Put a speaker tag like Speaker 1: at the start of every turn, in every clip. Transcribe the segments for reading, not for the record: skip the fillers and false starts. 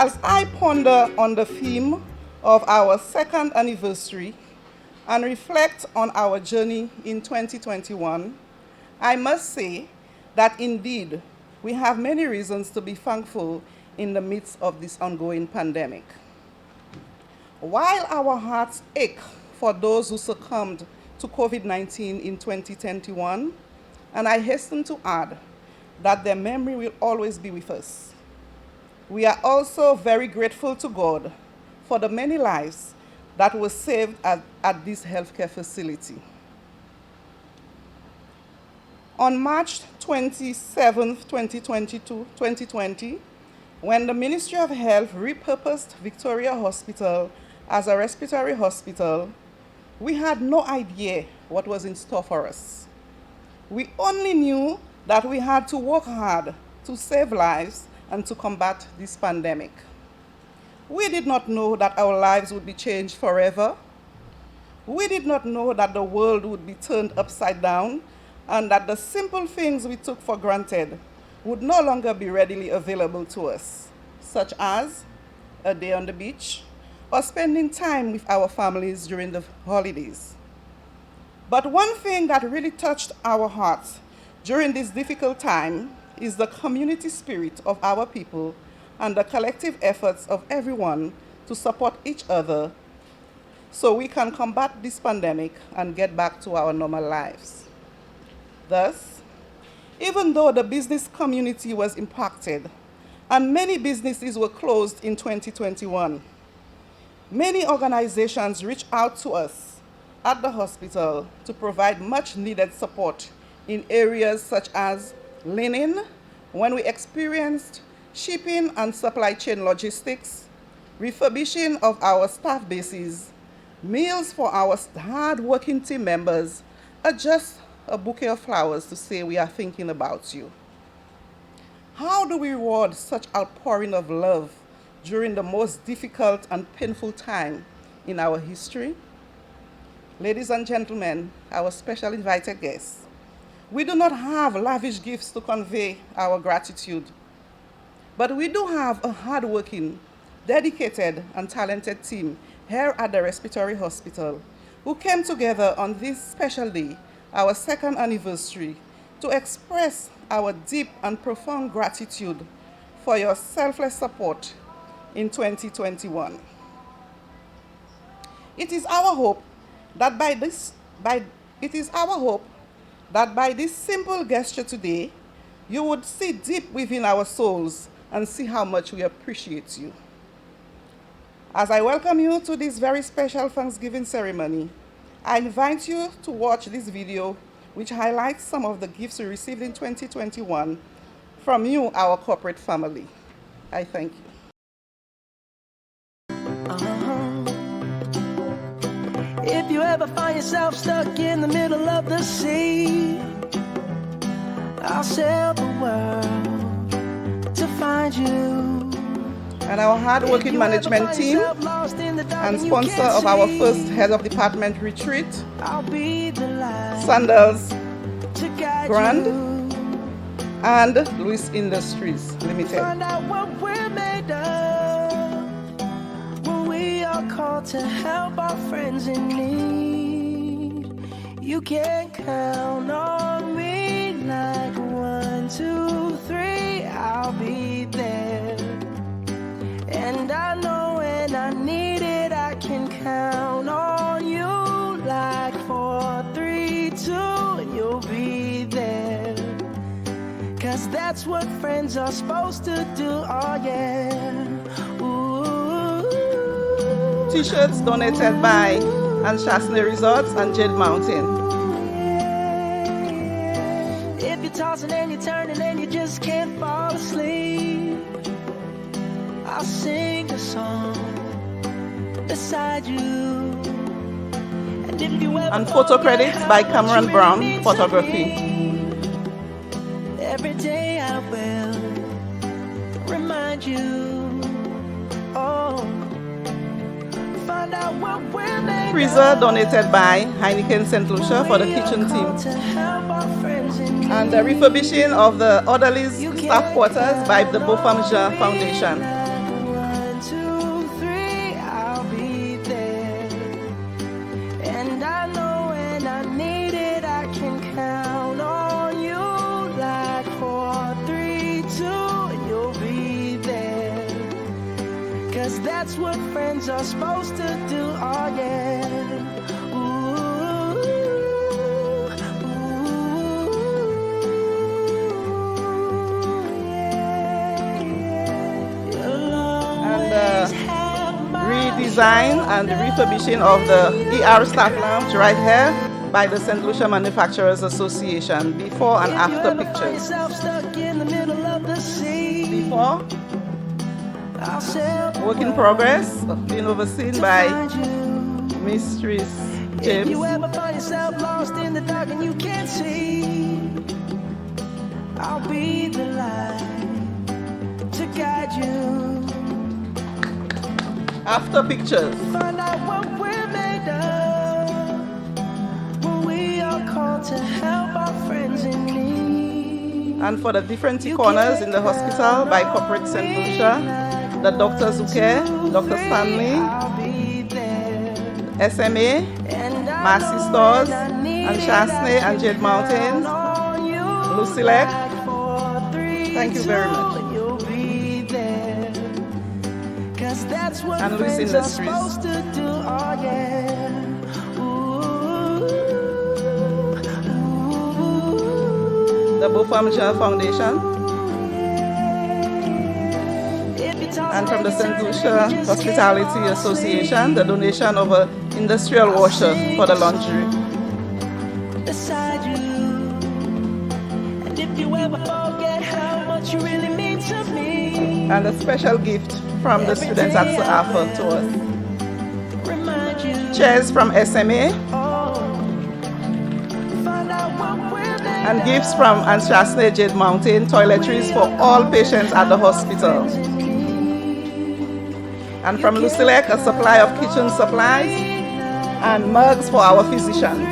Speaker 1: As I ponder on the theme of our second anniversary and reflect on our journey in 2021, I must say that indeed we have many reasons to be thankful in the midst of this ongoing pandemic. While our hearts ache for those who succumbed to COVID-19 in 2021, and I hasten to add that their memory will always be with us, we are also very grateful to God for the many lives that were saved at this healthcare facility. On March 27, 2020, when the Ministry of Health repurposed Victoria Hospital as a respiratory hospital, we had no idea what was in store for us. We only knew that we had to work hard to save lives and to combat this pandemic. We did not know that our lives would be changed forever. We did not know that the world would be turned upside down and that the simple things we took for granted would no longer be readily available to us, such as a day on the beach or spending time with our families during the holidays. But one thing that really touched our hearts during this difficult time is the community spirit of our people and the collective efforts of everyone to support each other so we can combat this pandemic and get back to our normal lives. Thus, even though the business community was impacted and many businesses were closed in 2021, many organizations reached out to us at the hospital to provide much needed support in areas such as linen, when we experienced shipping and supply chain logistics, refurbishing of our staff bases, meals for our hard-working team members, or just a bouquet of flowers to say we are thinking about you. How do we reward such outpouring of love during the most difficult and painful time in our history? Ladies and gentlemen, our special invited guests, we do not have lavish gifts to convey our gratitude, but we do have a hardworking, dedicated, and talented team here at the Respiratory Hospital who came together on this special day, our second anniversary, to express our deep and profound gratitude for your selfless support in 2021. It is our hope that by this simple gesture today, you would see deep within our souls and see how much we appreciate you. As I welcome you to this very special Thanksgiving ceremony, I invite you to watch this video, which highlights some of the gifts we received in 2021 from you, our corporate family. I thank you.
Speaker 2: If you ever find yourself stuck in the middle of the sea, I'll sail the world to find you.
Speaker 1: And our hard-working management team and sponsor of our first head of department retreat, Sandals Grand and Louis Industries Limited.
Speaker 2: Find out what we're made of when we are called to help our friends in need. You can count on me like 1, 2, 3, I'll be there. And I know when I need it, I can count on you like 4, 3, 2, and you'll be there. 'Cause that's what friends are supposed to do, oh yeah. Ooh.
Speaker 1: T-shirts donated by Anshasne Resorts and Jade Mountain.
Speaker 2: If you're tossing and you're turning and you just can't fall asleep, I'll sing a song beside you. And if you ever
Speaker 1: And photo credits by Cameron Brown Photography.
Speaker 2: every day I will remind you. Oh, find out what we're made
Speaker 1: Freezer
Speaker 2: of.
Speaker 1: donated by Heineken St. Lucia for the kitchen team.
Speaker 2: To help our friends in need.
Speaker 1: And the refurbishing of the orderlies staff quarters by the Beaufort Jean Foundation.
Speaker 2: that's what friends are supposed to do, oh yeah. Ooh, yeah, yeah.
Speaker 1: And redesign and refurbishing of the ER staff lounge right here by the St. Lucia Manufacturers Association. Before and after pictures. Before, work in progress, being overseen by Mistress James.
Speaker 2: If you ever find yourself lost in the dark and you can't see, I'll be the light to guide you.
Speaker 1: After pictures.
Speaker 2: Find out what we're made of. When we are called to help our friends in need.
Speaker 1: And for the different corners in the hospital by Corporate St. Lucia, the doctors who care, Dr. Stanley, SMA, Massey Stores, and Chasney and Jade Mountains, Lucia. Thank you very much. And Louis Industries. The Beaufort Foundation. And from the St. Lucia Hospitality Association, the donation of an industrial washer for the laundry. And a special gift from the students at Safa to us. Chairs from SMA. And gifts from Anstrasne Jade Mountain, toiletries for all patients at the hospital. And from Lucilec, a supply of kitchen supplies and mugs for our physician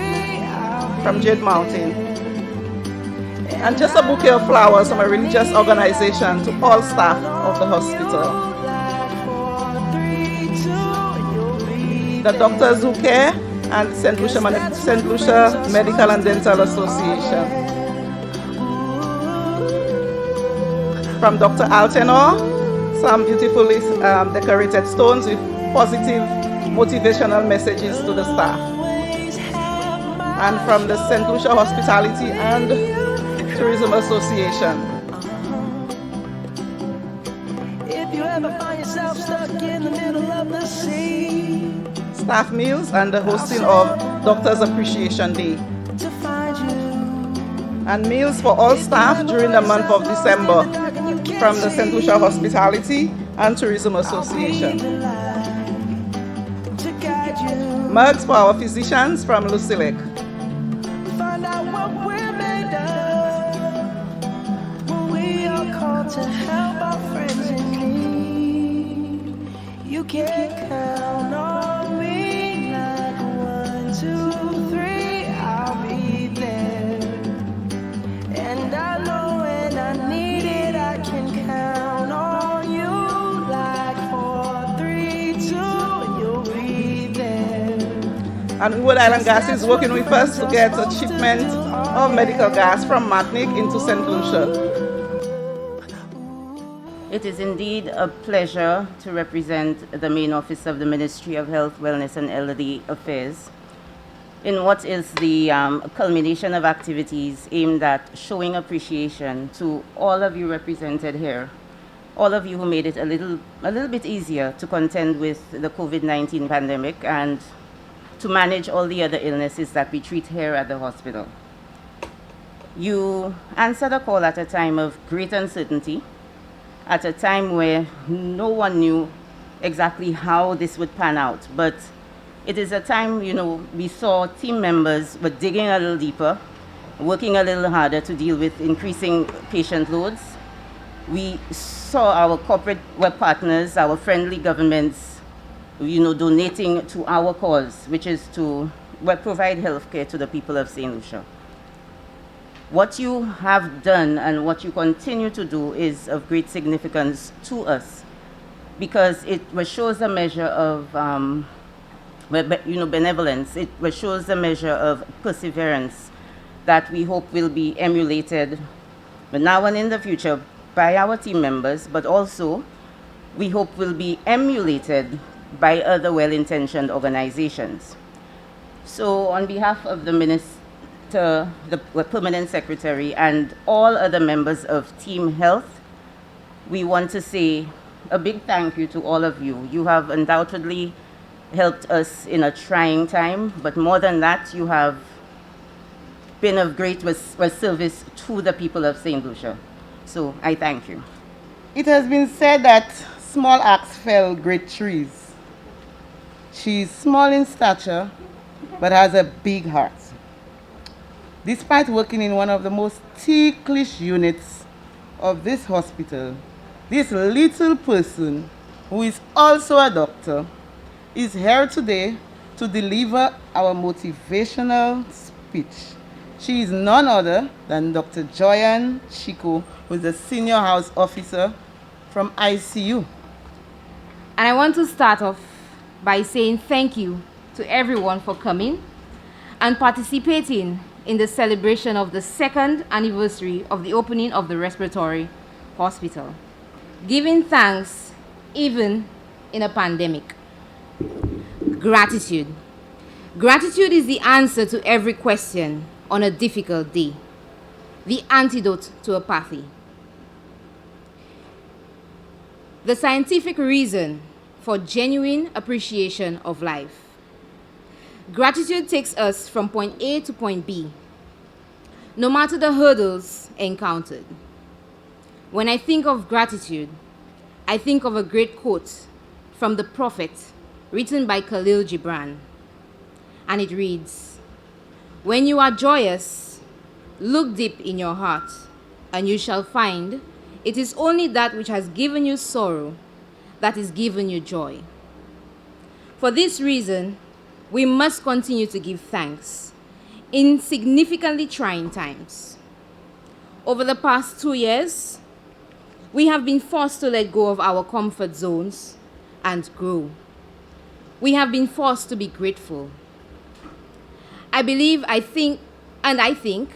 Speaker 1: from Jade Mountain. And just a bouquet of flowers from a religious organization to all staff of the hospital. The doctors who care and St. Lucia Medical and Dental Association. From Dr. Altenor, some beautifully decorated stones with positive motivational messages to the staff. And from the St. Lucia Hospitality and Tourism Association. If you ever find yourself stuck in the middle of the sea. Staff meals and the hosting of Doctors Appreciation Day. And meals for all staff during the month of December from the St. Lucia Hospitality and Tourism Association. Mugs for our physicians from Lucilec. To help our friends in need, you can count on me like 1, 2, 3, I'll be there. And I know when I need it, I can count on you like 4, 3, 2, you'll be there. And Wood Island Gas is working with us to get a shipment of medical gas from Matnik into St. Lucia.
Speaker 3: It is indeed a pleasure to represent the main office of the Ministry of Health, Wellness and Elderly Affairs in what is the culmination of activities aimed at showing appreciation to all of you represented here, all of you who made it a little bit easier to contend with the COVID-19 pandemic and to manage all the other illnesses that we treat here at the hospital. You answered a call at a time of great uncertainty, at a time where no one knew exactly how this would pan out. But it is a time, we saw team members were digging a little deeper, working a little harder to deal with increasing patient loads. We saw our corporate web partners, our friendly governments, donating to our cause, which is to provide healthcare to the people of St. Lucia. What you have done and what you continue to do is of great significance to us because it shows a measure of benevolence. It shows a measure of perseverance that we hope will be emulated now and in the future by our team members, but also we hope will be emulated by other well-intentioned organizations. So on behalf of the Minister, the Permanent Secretary, and all other members of Team Health, we want to say a big thank you to all of you. You have undoubtedly helped us in a trying time, but more than that, you have been of great service to the people of St. Lucia. So I thank you.
Speaker 1: It has been said that small acts fell great trees. She's small in stature, but has a big heart. Despite working in one of the most ticklish units of this hospital, this little person, who is also a doctor, is here today to deliver our motivational speech. She is none other than Dr. Joyanne Chico, who is a senior house officer from ICU.
Speaker 4: And I want to start off by saying thank you to everyone for coming and participating in the celebration of the second anniversary of the opening of the Respiratory Hospital. Giving thanks even in a pandemic. Gratitude. Gratitude is the answer to every question on a difficult day. The antidote to apathy. The scientific reason for genuine appreciation of life. Gratitude takes us from point A to point B, no matter the hurdles encountered. When I think of gratitude, I think of a great quote from the Prophet written by Khalil Gibran, and it reads, "When you are joyous, look deep in your heart, and you shall find it is only that which has given you sorrow that is given you joy." For this reason, we must continue to give thanks in significantly trying times. Over the past 2 years, we have been forced to let go of our comfort zones and grow. We have been forced to be grateful. I think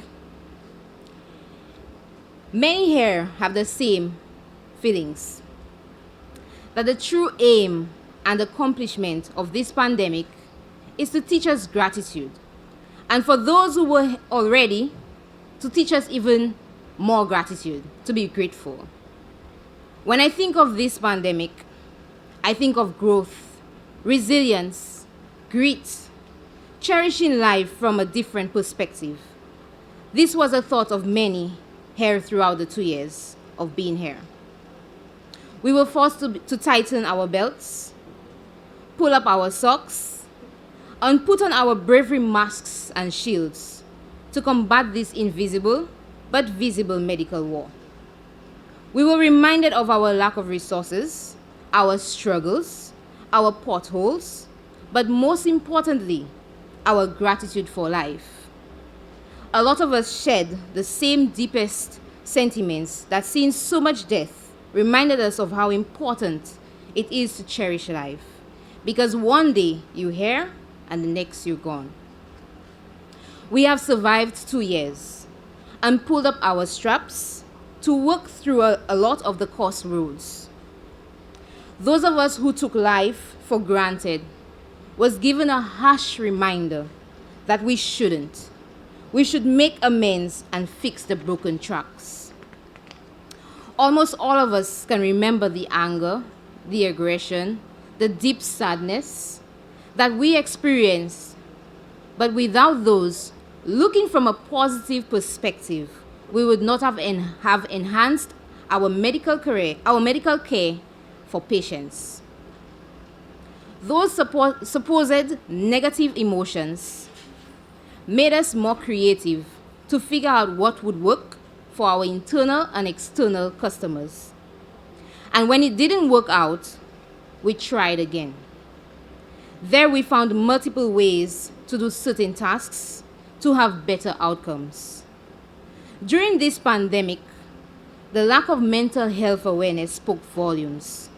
Speaker 4: many here have the same feelings, that the true aim and accomplishment of this pandemic is to teach us gratitude, and for those who were already, to teach us even more gratitude, to be grateful. When I think of this pandemic, I think of growth, resilience, grit, cherishing life from a different perspective. This was a thought of many here throughout the 2 years of being here. We were forced to tighten our belts, pull up our socks, and put on our bravery masks and shields to combat this invisible but visible medical war. We were reminded of our lack of resources, our struggles, our potholes, but most importantly, our gratitude for life. A lot of us shed the same deepest sentiments that seeing so much death reminded us of how important it is to cherish life. Because one day you're here and the next you're gone. We have survived 2 years and pulled up our straps to work through a lot of the course roads. Those of us who took life for granted was given a harsh reminder that we shouldn't. We should make amends and fix the broken tracks. Almost all of us can remember the anger, the aggression, the deep sadness that we experienced, but without those, looking from a positive perspective, we would not have enhanced our medical care for patients. Those supposed negative emotions made us more creative to figure out what would work for our internal and external customers. And when it didn't work out, we tried again. There we found multiple ways to do certain tasks to have better outcomes. During this pandemic, the lack of mental health awareness spoke volumes.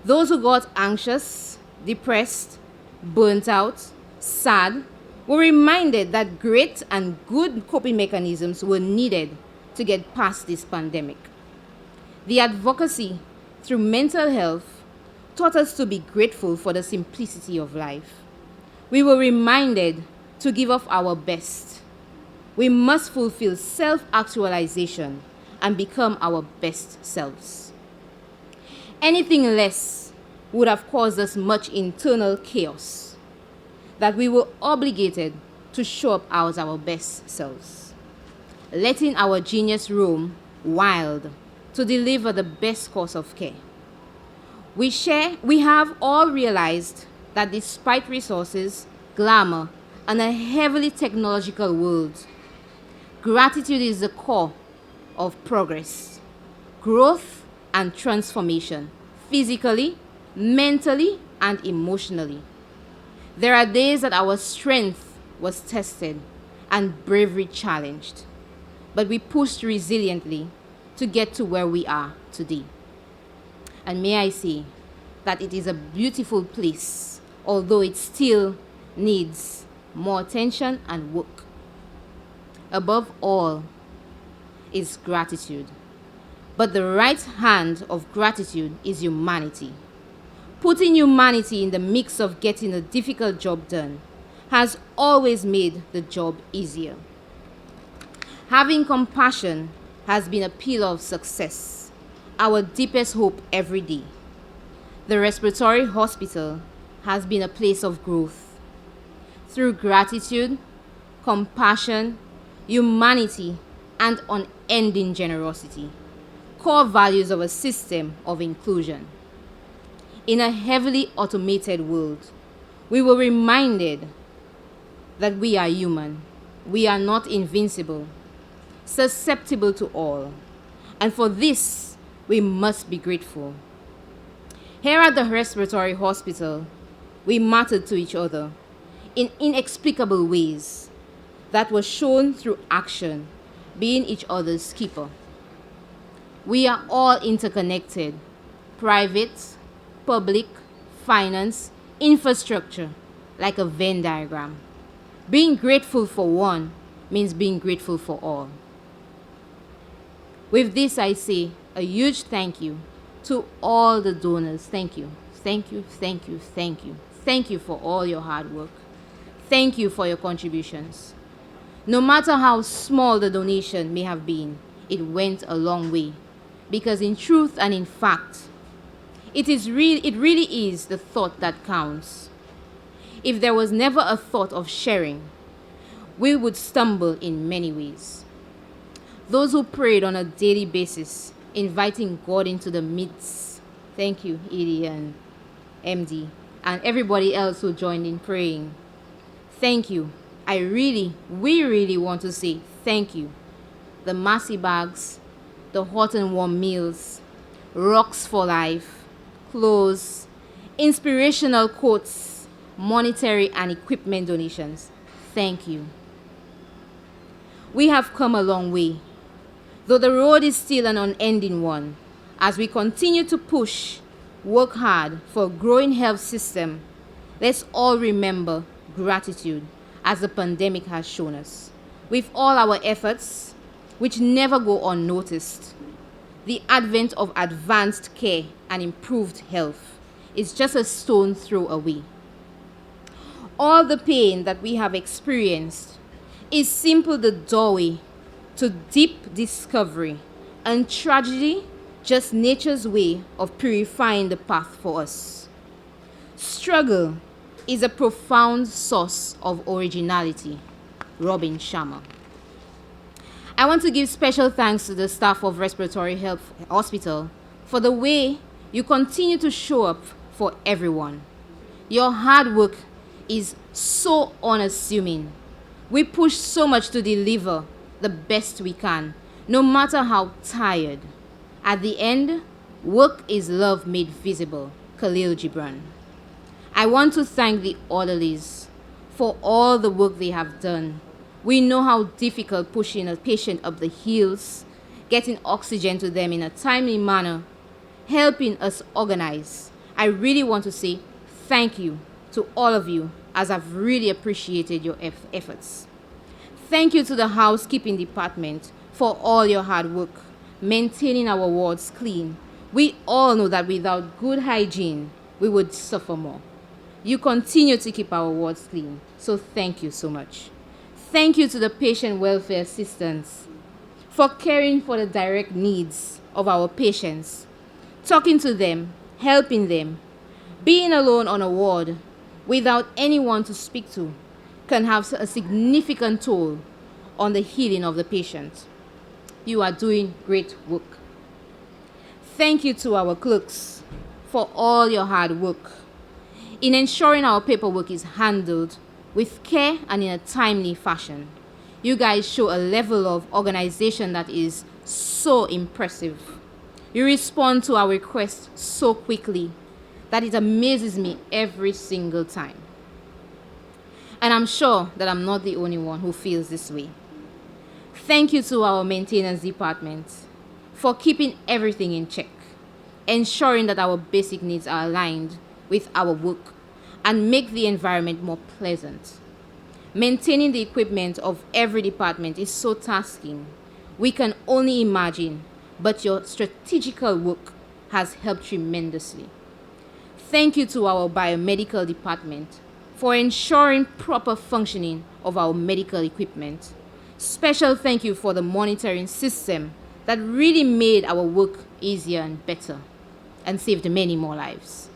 Speaker 4: Those who got anxious, depressed, burnt out, sad, were reminded that great and good coping mechanisms were needed to get past this pandemic. The advocacy through mental health, taught us to be grateful for the simplicity of life. We were reminded to give of our best. We must fulfill self-actualization and become our best selves. Anything less would have caused us much internal chaos, that we were obligated to show up as our best selves, letting our genius roam wild to deliver the best course of care. We have all realized that despite resources, glamour, and a heavily technological world, gratitude is the core of progress, growth, and transformation, physically, mentally, and emotionally. There are days that our strength was tested and bravery challenged, but we pushed resiliently to get to where we are today. And may I say that it is a beautiful place, although it still needs more attention and work. Above all is gratitude. But the right hand of gratitude is humanity. Putting humanity in the mix of getting a difficult job done has always made the job easier. Having compassion has been a pillar of success, our deepest hope every day. The Respiratory Hospital has been a place of growth. Through gratitude, compassion, humanity, and unending generosity, core values of a system of inclusion. In a heavily automated world, we were reminded that we are human. We are not invincible, susceptible to all. And for this, we must be grateful. Here at the Respiratory Hospital, we mattered to each other in inexplicable ways that were shown through action, being each other's keeper. We are all interconnected: private, public, finance, infrastructure, like a Venn diagram. Being grateful for one means being grateful for all. With this, I say a huge thank you to all the donors. Thank you, thank you, thank you, thank you. Thank you for all your hard work. Thank you for your contributions. No matter how small the donation may have been, it went a long way. Because in truth and in fact, it really is the thought that counts. If there was never a thought of sharing, we would stumble in many ways. Those who prayed on a daily basis, inviting God into the midst. Thank you, Edie and MD, and everybody else who joined in praying. Thank you. We really want to say thank you. The Massey bags, the hot and warm meals, rocks for life, clothes, inspirational quotes, monetary and equipment donations. Thank you. We have come a long way, though the road is still an unending one. As we continue to push, work hard for a growing health system, let's all remember gratitude, as the pandemic has shown us. With all our efforts, which never go unnoticed, the advent of advanced care and improved health is just a stone throw away. All the pain that we have experienced is simply the doorway to deep discovery, and tragedy just nature's way of purifying the path for us. Struggle is a profound source of originality. Robin Sharma. I want to give special thanks to the staff of Respiratory Health Hospital for the way you continue to show up for everyone. Your hard work is so unassuming. We push so much to deliver the best we can, no matter how tired. At the end, work is love made visible. Khalil Gibran. I want to thank the orderlies for all the work they have done. We know how difficult pushing a patient up the hills, getting oxygen to them in a timely manner, helping us organize. I really want to say thank you to all of you, as I've really appreciated your efforts. Thank you to the housekeeping department for all your hard work, maintaining our wards clean, We all know that without good hygiene, we would suffer more. You continue to keep our wards clean, so thank you so much. Thank you to the patient welfare assistants for caring for the direct needs of our patients, talking to them, helping them. Being alone on a ward without anyone to speak to can have a significant toll on the healing of the patient. You are doing great work. Thank you to our clerks for all your hard work in ensuring our paperwork is handled with care and in a timely fashion. You guys show a level of organization that is so impressive. You respond to our requests so quickly that it amazes me every single time. And I'm sure that I'm not the only one who feels this way. Thank you to our maintenance department for keeping everything in check, ensuring that our basic needs are aligned with our work and make the environment more pleasant. Maintaining the equipment of every department is so tasking. We can only imagine, but your strategical work has helped tremendously. Thank you to our biomedical department for ensuring proper functioning of our medical equipment. Special thank you for the monitoring system that really made our work easier and better and saved many more lives.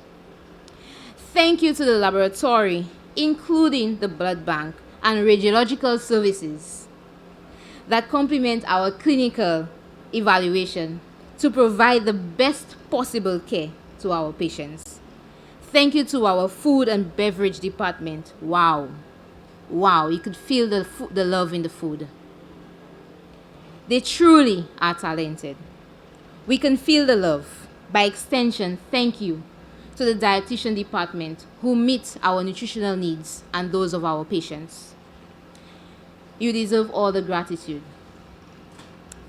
Speaker 4: Thank you to the laboratory, including the blood bank and radiological services that complement our clinical evaluation to provide the best possible care to our patients. Thank you to our food and beverage department. Wow, you could feel the love in the food. They truly are talented. We can feel the love. By extension, thank you to the dietitian department who meets our nutritional needs and those of our patients. You deserve all the gratitude.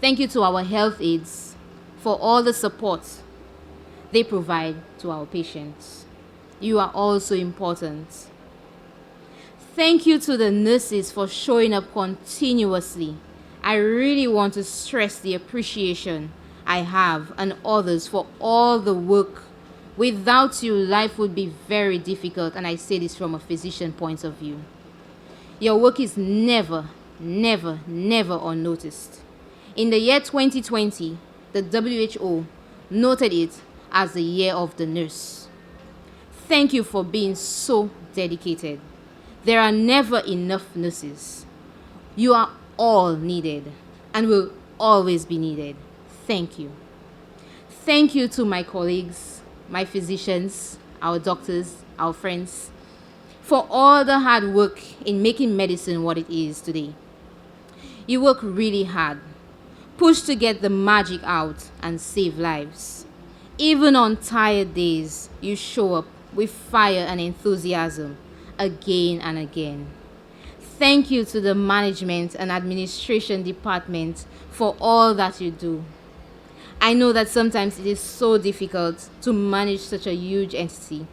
Speaker 4: Thank you to our health aides for all the support they provide to our patients. You are also important. Thank you to the nurses for showing up continuously. I really want to stress the appreciation I have and others for all the work. Without you, life would be very difficult, and I say this from a physician point of view. Your work is never unnoticed. In the year 2020, the WHO noted it as the year of the nurse. Thank you for being so dedicated. There are never enough nurses. You are all needed and will always be needed. Thank you. Thank you to my colleagues, my physicians, our doctors, our friends, for all the hard work in making medicine what it is today. You work really hard, push to get the magic out and save lives. Even on tired days, you show up with fire and enthusiasm again and again. Thank you to the management and administration department for all that you do. I know that sometimes it is so difficult to manage such a huge entity.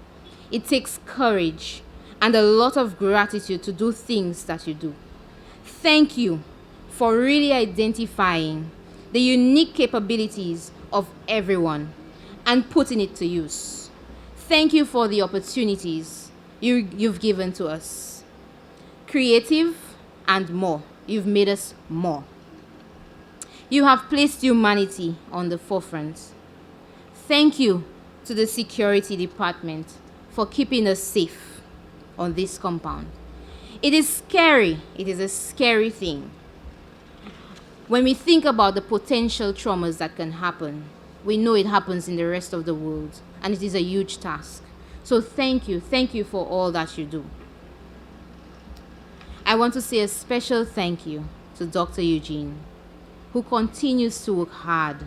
Speaker 4: It takes courage and a lot of gratitude to do things that you do. Thank you for really identifying the unique capabilities of everyone and putting it to use. Thank you for the opportunities you've given to us. Creative and more. You've made us more. You have placed humanity on the forefront. Thank you to the security department for keeping us safe on this compound. It is scary. It is a scary thing. When we think about the potential traumas that can happen, we know it happens in the rest of the world, and it is a huge task. So thank you for all that you do. I want to say a special thank you to Dr. Eugene, who continues to work hard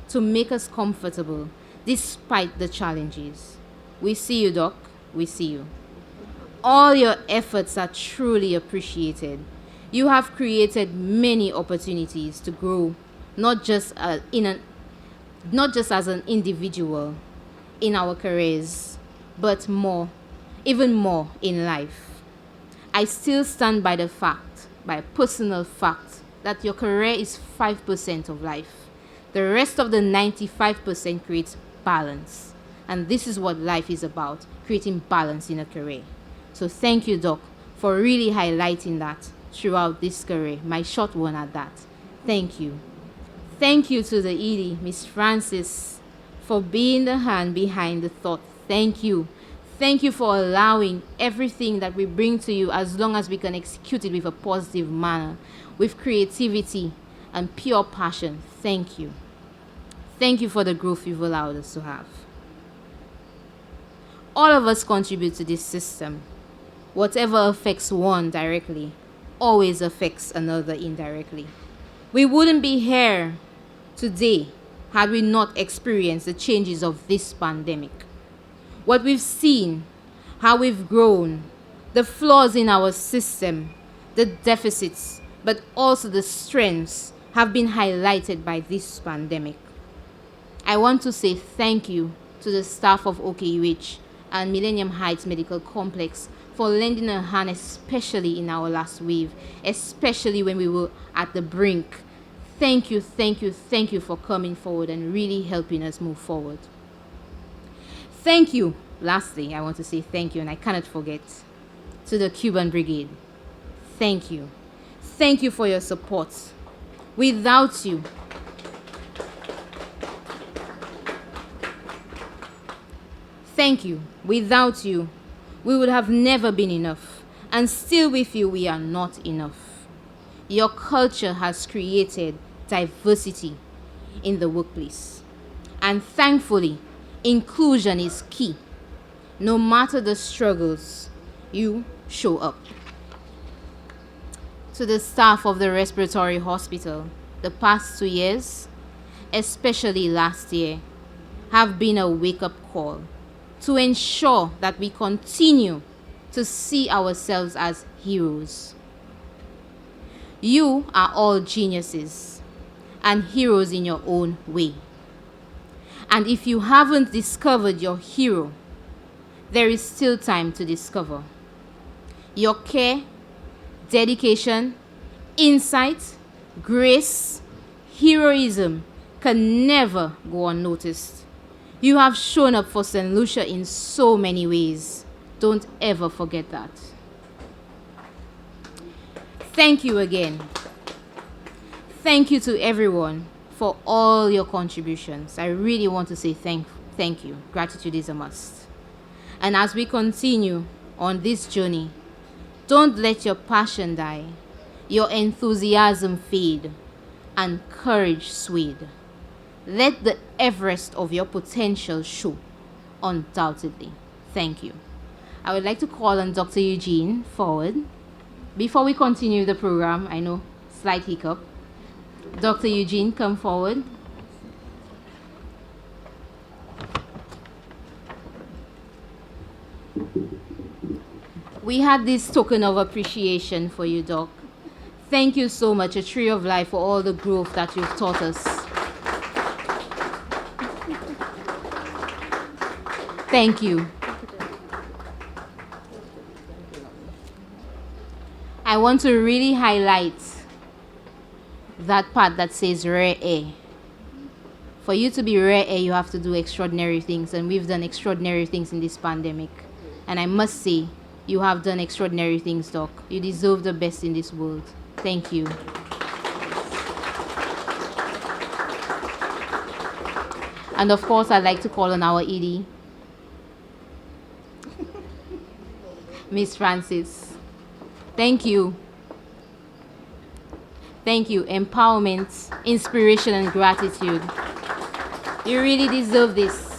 Speaker 4: to make us comfortable despite the challenges. We see you, Doc. We see you. All your efforts are truly appreciated. You have created many opportunities to grow, not just as an individual in our careers, but even more in life. I still stand by a personal fact, that your career is 5% of life. The rest of the 95% creates balance. And this is what life is about, creating balance in a career. So thank you, Doc, for really highlighting that throughout this career, my short one at that. Thank you. Thank you to the ED, Miss Francis, for being the hand behind the thought. Thank you. Thank you for allowing everything that we bring to you, as long as we can execute it with a positive manner, with creativity and pure passion. Thank you. Thank you for the growth you've allowed us to have. All of us contribute to this system. Whatever affects one directly always affects another indirectly. We wouldn't be here today had we not experienced the changes of this pandemic. What we've seen, how we've grown, the flaws in our system, the deficits, but also the strengths have been highlighted by this pandemic. I want to say thank you to the staff of OKUH and Millennium Heights Medical Complex for lending a hand, especially in our last wave, especially when we were at the brink. Thank you, thank you, thank you for coming forward and really helping us move forward. Thank you. Lastly, I want to say thank you, and I cannot forget, to the Cuban Brigade. Thank you. Thank you for your support. Without you, thank you. Without you, we would have never been enough. And still with you, we are not enough. Your culture has created diversity in the workplace. And thankfully, inclusion is key. No matter the struggles, you show up. To the staff of the Respiratory Hospital, the past 2 years, especially last year, have been a wake-up call to ensure that we continue to see ourselves as heroes. You are all geniuses and heroes in your own way. And if you haven't discovered your hero, there is still time to discover. Your care, dedication, insight, grace, heroism can never go unnoticed. You have shown up for St. Lucia in so many ways. Don't ever forget that. Thank you again. Thank you to everyone for all your contributions. I really want to say thank you. Gratitude is a must. And as we continue on this journey, don't let your passion die, your enthusiasm fade, and courage sway. Let the Everest of your potential show, undoubtedly. Thank you. I would like to call on Dr. Eugene forward. Before we continue the program, I know, slight hiccup. Dr. Eugene, come forward. We had this token of appreciation for you, Doc. Thank you so much, a tree of life, for all the growth that you've taught us. Thank you. I want to really highlight that part that says rare air. For you to be rare air, you have to do extraordinary things, and we've done extraordinary things in this pandemic. And I must say, you have done extraordinary things, Doc. You deserve the best in this world. Thank you. And of course, I'd like to call on our ED, Miss Francis. Thank you. Thank you. Empowerment, inspiration, and gratitude. You really deserve this.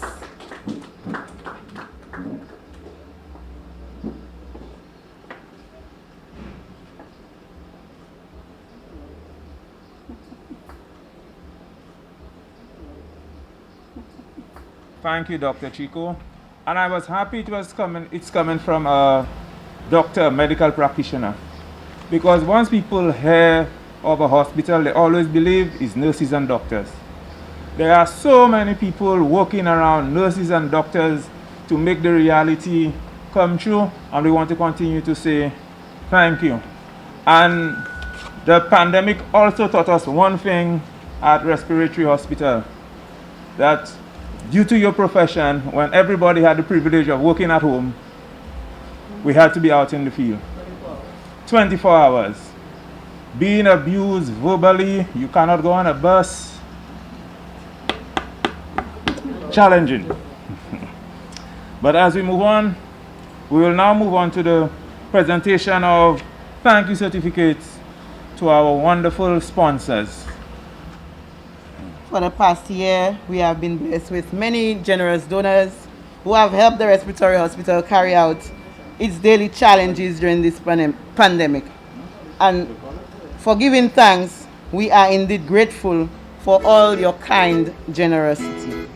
Speaker 5: Thank you, Dr. Chico. And I was happy it's coming from a doctor, medical practitioner. Because once people hear of a hospital, they always believe it's nurses and doctors. There are so many people working around nurses and doctors to make the reality come true, and we want to continue to say thank you. And the pandemic also taught us one thing, at Respiratory Hospital that due to your profession, when everybody had the privilege of working at home, we had to be out in the field. 24 hours. Being abused verbally, you cannot go on a bus. Challenging. But as we move on, we will now move on to the presentation of thank you certificates to our wonderful sponsors.
Speaker 6: For the past year, we have been blessed with many generous donors who have helped the Respiratory Hospital carry out its daily challenges during this pandemic. And for giving thanks, we are indeed grateful for all your kind generosity.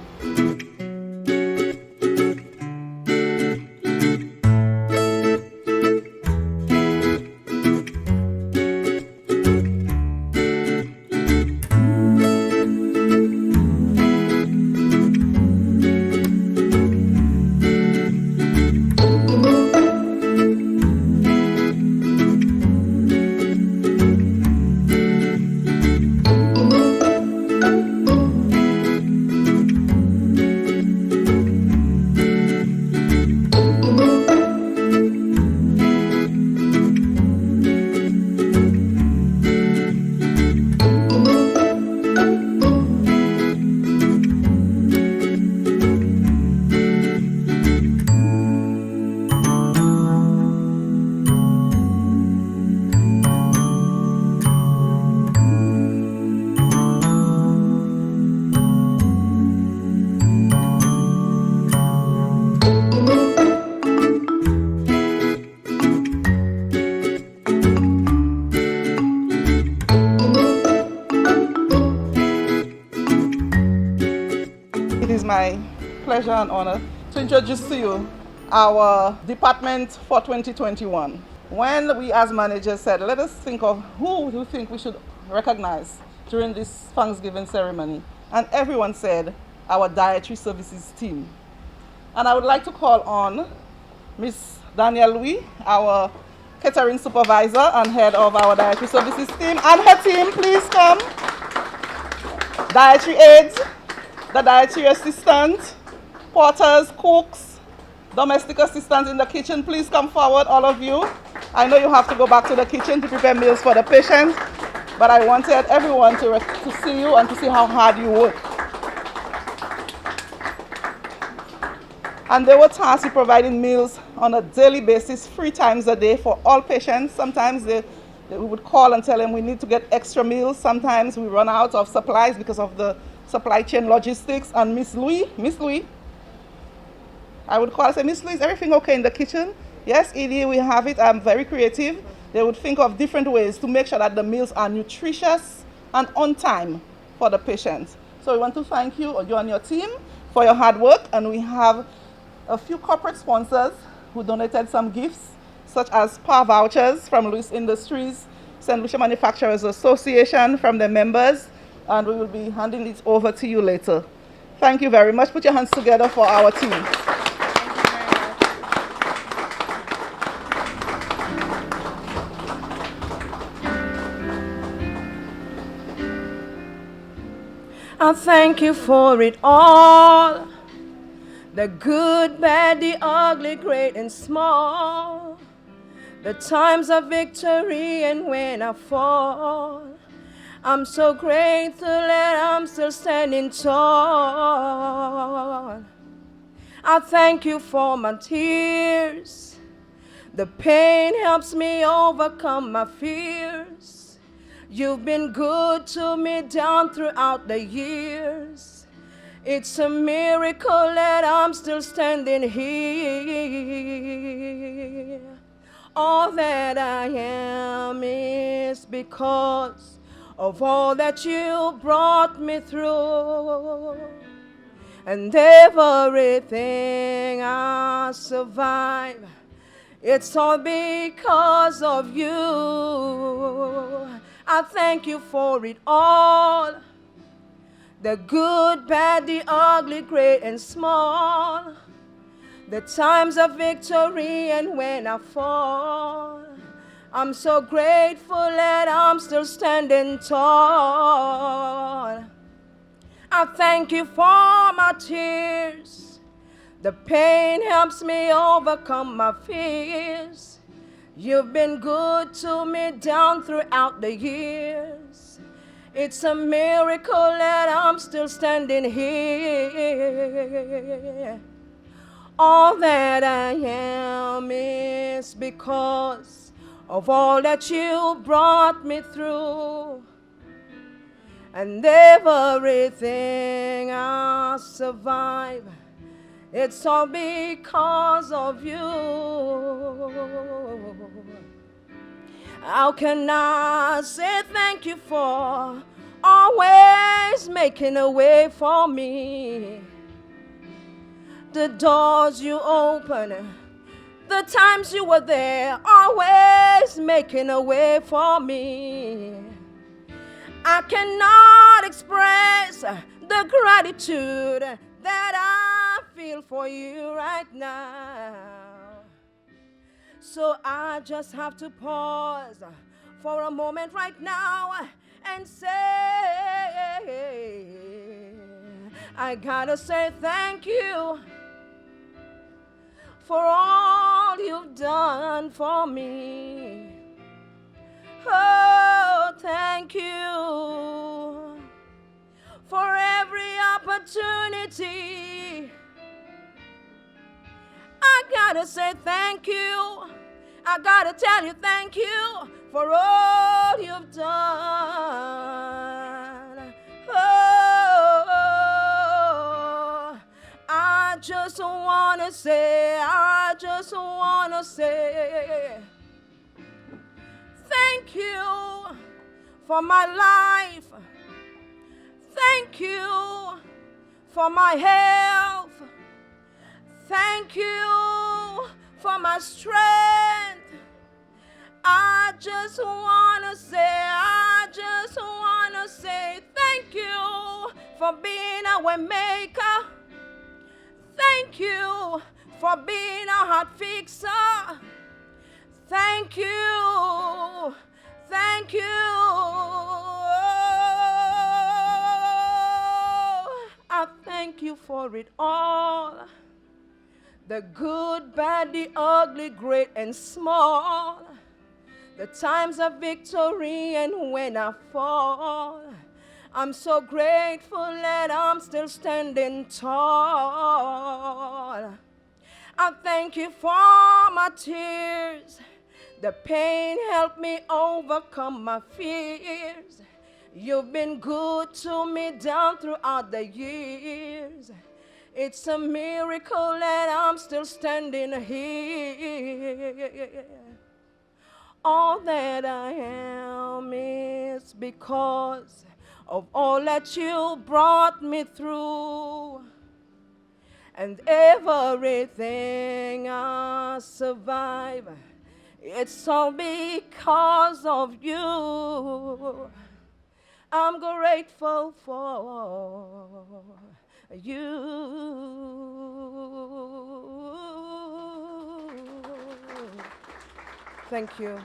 Speaker 1: It is my pleasure and honor to introduce to you our department for 2021. When we as managers said, let us think of who do you think we should recognize during this Thanksgiving ceremony, and everyone said our dietary services team. And I would like to call on Miss Danielle Louis, our catering supervisor and head of our dietary services team, and her team, please come. Dietary aides, the dietary assistant, porters, cooks, domestic assistants in the kitchen, please come forward, all of you. I know you have to go back to the kitchen to prepare meals for the patients, but I wanted everyone to see you and to see how hard you work. And they were tasked with providing meals on a daily basis, 3 times a day for all patients. Sometimes we would call and tell them we need to get extra meals. Sometimes we run out of supplies because of the supply chain logistics. And Miss Louis, I would call and say, Miss Louis, is everything okay in the kitchen? Yes, Edie, we have it. I'm very creative. They would think of different ways to make sure that the meals are nutritious and on time for the patients. So we want to thank you and your team for your hard work. And we have a few corporate sponsors who donated some gifts, such as power vouchers from Louis Industries, St. Lucia Manufacturers Association from their members, and we will be handing it over to you later. Thank you very much. Put your hands together for our team.
Speaker 2: I thank you for it all. The good, bad, the ugly, great and small. The times of victory and when I fall. I'm so grateful that I'm still standing tall. I thank you for my tears. The pain helps me overcome my fears. You've been good to me down throughout the years. It's a miracle that I'm still standing here. All that I am is because of all that you brought me through. And everything I survive, it's all because of you. I thank you for it all. The good, bad, the ugly, great and small. The times of victory and when I fall.
Speaker 7: I'm so grateful that I'm still standing tall. I thank you for my tears. The pain helps me overcome my fears. You've been good to me down throughout the years. It's a miracle that I'm still standing here. All that I am is because of all that you brought me through. And everything I survive, it's all because of you. How can I say thank you for always making a way for me? The doors you open, the times you were there, always making a way for me. I cannot express the gratitude that I feel for you right now. So I just have to pause for a moment right now and say, I gotta say thank you for all you've done for me. Oh, thank you for every opportunity. I gotta say thank you. I gotta tell you thank you for all you've done. Oh, I just wanna say thank you for my life. Thank you for my health. Thank you for my strength. I just wanna say thank you for being a way maker. Thank you for being a heart fixer. Thank you. Thank you. I thank you for it all. The good, bad, the ugly, great and small. The times of victory and when I fall. I'm so grateful that I'm still standing tall. I thank you for my tears. The pain helped me overcome my fears. You've been good to me down throughout the years. It's a miracle that I'm still standing here. All that I am is because of all that you brought me through. And everything I survive, it's all because of you. I'm grateful for you. Thank you.